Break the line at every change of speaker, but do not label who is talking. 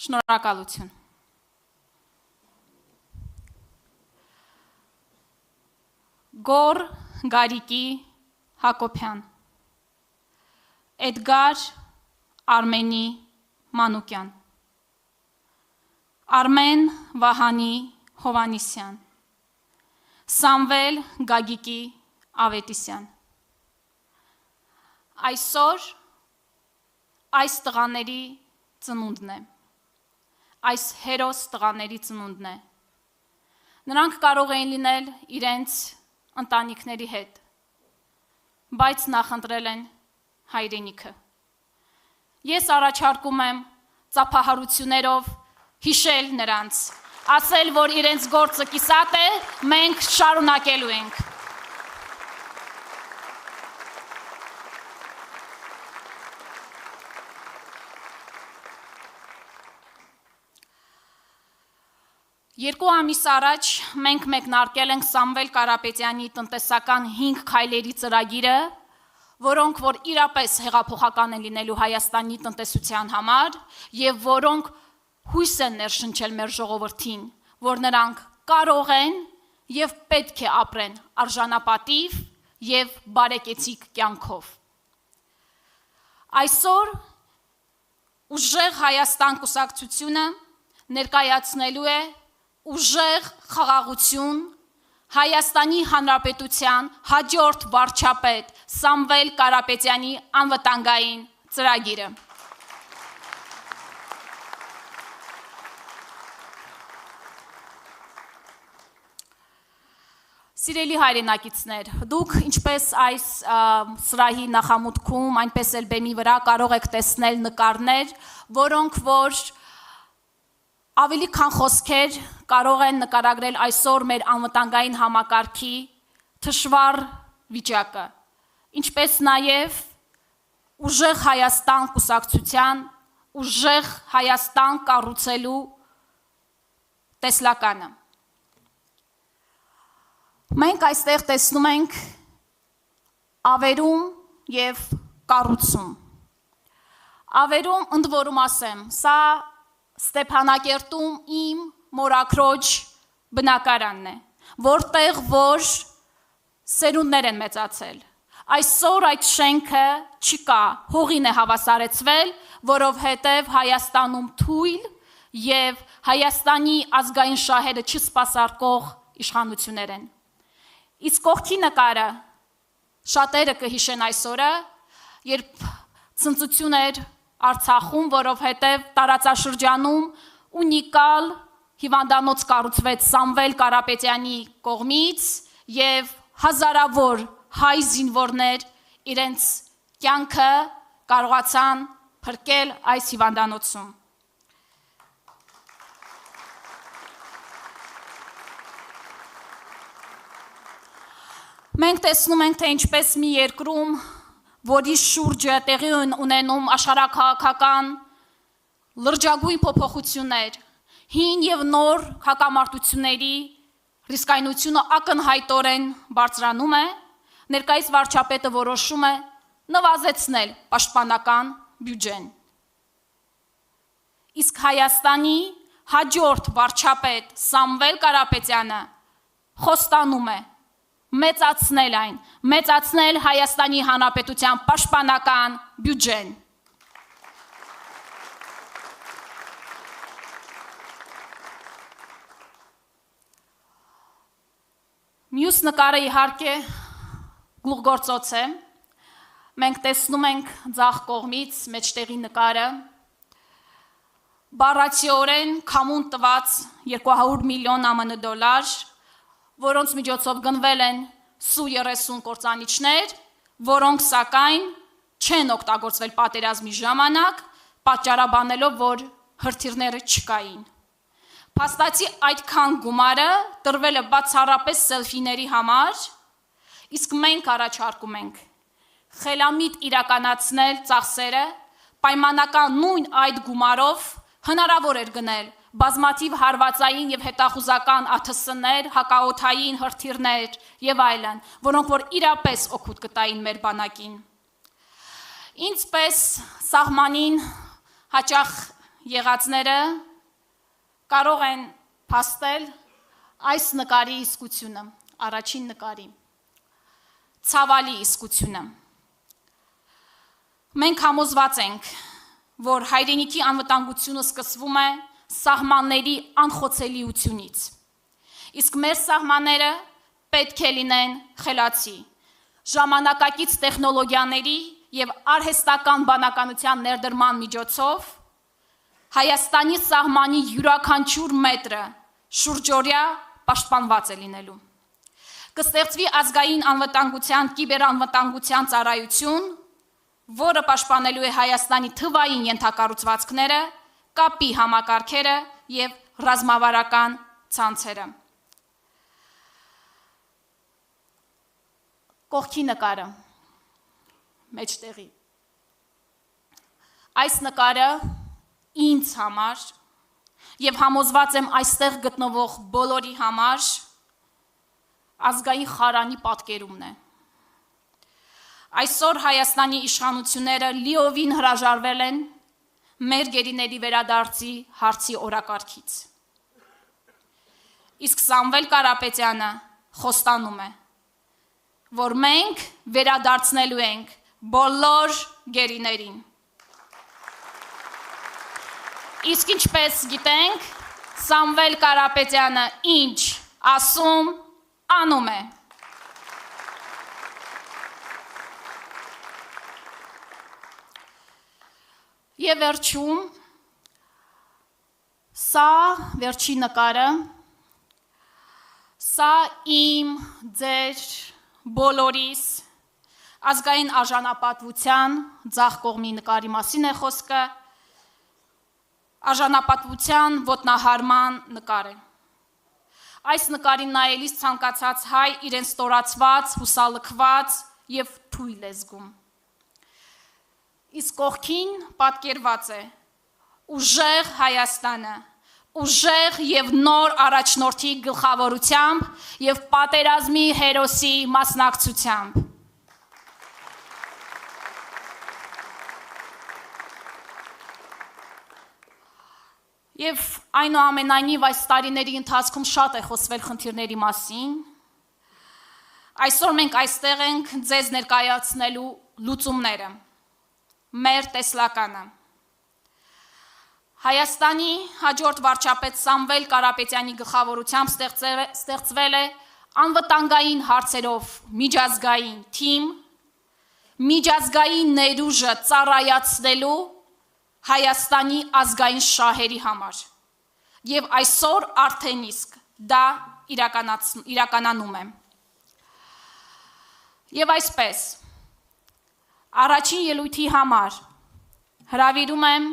Շնորհակալություն։ Գոր Գարիկի Հակոբյան, Էդգար Արմենի Մանուկյան, Արմեն Վահանի Հովանիսյան, Սամվել Գագիկի Ավետիսյան։ Այսօր այս տղաների ծնունդն է, այս հերոս տղաների ծնունդն է։ Նրանք կարող էին լինել իրենց ընտանիքների հետ, բայց նախընտրել են հայրենիքը։ Ես առաջարկում եմ ծափահարություններով հիշել նրանց, ասել, որ իրենց գործը կիսատ է, մենք շարունակելու ենք։ Երկու ամիս առաջ մենք մեկնարկել ենք Սամվել Կարապետյանի տնտեսական 5 քայլերի ծրագիրը, որոնք որ իրապես հեղափոխական են լինելու Հայաստանի տնտեսության համար եւ որոնք հույս են ներշնչել մեր ժողովրդին, որ նրանք կարող են եւ պետք է ապրեն արժանապատիվ եւ բարեկեցիկ կյանքով։ Այսօր ուժեղ Հայաստան կուսակցությունը ներկայացնելու է ուժեղ խաղաղություն Հայաստանի Հանրապետության հաջորդ վարչապետ Սամվել Կարապետյանի անվտանգային ծրագիրը։ Սիրելի հայրենակիցներ, դուք ինչպես այս սրահի նախամուտքում, այնպես էլ բեմի վրա կարող եք տեսնել նկարներ, որոնք որ ավելի քան խոսքեր կարող են նկարագրել այսօր մեր անվտանգային համակարգի թշվառ վիճակը, ինչպես նաև ուժեղ Հայաստան կուսակցության, ուժեղ Հայաստան կառուցելու տեսլականը։ Մենք այստեղ տեսնում ենք ավերում եւ կառուցում։ Ավերում ընդ որում ասեմ, սա Ստեփանակերտում իմ մորաքրոջ բնակարանն է, որտեղ որ սերունդներ են մեծացել։ Այսօր այդ շենքը չկա, հողին է հավասարեցվել, որովհետև Հայաստանում թույլ եւ Հայաստանի ազգային շահերը չսպասարկող իշխանություններ են։ Իսկ կողքի նկարը շատերը կհիշեն այսօրը, երբ ցնծություն էր Արցախում, որովհետև տարածաշրջանում ունիկալ հիվանդանոց կառուցվեց Սամվել Կարապետյանի կողմից եւ հազարավոր հայ զինվորներ իրենց կյանքը կարողացան փրկել այս հիվանդանոցում։ Մենք տեսնում ենք, թե ինչպես մի երկրում որի շուրջը տեղի ունենում աշխարհաքաղաքական լրջագույն փոփոխություններ, հին եւ նոր հակամարտությունների ռիսկայնությունը ակնհայտորեն բարձրանում է, ներկայիս վարչապետը որոշում է նվազեցնել պաշտպանական բյուջեն։ Իսկ Հայաստանի հաջորդ վարչապետ Սամվել Կարապետյանը խոստանում է մեծացնել Հայաստանի Հանրապետության պաշտպանական բյուջեն։ Մյուս նկարը իհարկե գլուխգործոց է։ Մենք տեսնում ենք ձախ կողմից մեջտեղի նկարը, բառացիորեն քամուն տված 200 միլիոն ԱՄՆ դոլար, որոնց միջոցով գնվել են Su-30 կործանիչներ, որոնք սակայն չեն օգտագործվել պատերազմի ժամանակ, պատճառաբանելով, որ հրթիռները չկային։ Փաստացի այդքան գումարը տրվել է բացառապես սելֆիների համար, իսկ մենք առաջարկում ենք խելամիտ իրականացնել ծախսերը, պայմանական նույն այդ գումարով հնարավոր էր գնել բազմաթիվ հարվածային եւ հետախուզական ԱԹՍ-ներ, հակաօդային հրթիռներ եւ այլն, որոնք որ իրապես օգուտ կտային մեր բանակին։ Ինչպես սահմանին հաճախ եղածները կարող են փաստել այս նկարի իսկությունը, առաջին նկարի, ցավալի իսկությունը։ Մենք համոզված ենք, որ հայրենիքի անվտանգությունը սկսվում է սահմանների անխոցելիությունից, իսկ մեր սահմանները պետք է լինեն խելացի, ժամանակակից տեխնոլոգիաների և արհեստական բանականության ներդրման միջոցով Հայաստանի սահմանի յուրաքանչյուր մետրը շուրջօրյա պաշտպանված է լինելու։ Կստեղծվի ազգային անվտանգության կիբերանվտանգության ծառայություն, որը պաշտպանելու է Հայաստանի թվային ենթակառուցվածքները, կապի համակարգերը և ռազմավարական ցանցերը։ Կողքի նկարը, մեջտեղի։ Այս նկարը ինձ համար և համոզված եմ այստեղ գտնվող բոլորի համար ազգային խարանի պատկերումն է։ Այսօր Հայաստանի իշխանությունները լիովին հրաժարվել են մեր գերիների վերադարձի հարցի օրակարգից։ Իսկ Սամվել Կարապետյանը խոստանում է, որ մենք վերադարձնելու ենք բոլոր գերիներին։ Իսկ ինչպես գիտենք, Սամվել Կարապետյանը ինչ ասում, անում է։ Եվ վերջում, սա վերջի նկարը, սա իմ, ձեր, բոլորիս ազգային արժանապատվության ձախ կողմի նկարի մասին է խոսքը, արժանապատվության ոտնահարման նկար է։ Այս նկարին նայելիս ցանկացած հայ իրեն ստորացված, հուսալքված և թույլ է զգում։ Իսկ կողքին պատկերված է ուժեղ Հայաստանը, ուժեղ և նոր առաջնորդի գլխավորությամբ և պատերազմի հերոսի մասնակցությամբ։ Եվ այնուամենայնիվ այս տարիների ընթացքում շատ է խոսվել խնդիրների մասին, այսօր մենք այստեղ ենք ձեզ ներկայացնելու լուծումները, մեր տեսլականը։ Հայաստանի հաջորդ վարչապետ Սամվել Կարապետյանի գլխավորությամբ ստեղծվել է անվտանգային հարցերով միջազգային թիմ, միջազգային ներուժը ծառայացնելու Հայաստանի ազգային շահերի համար, և այսօր արդեն իսկ դա իրականանում է։ Եվ այսպես, առաջին ելույթի համար հրավիրում եմ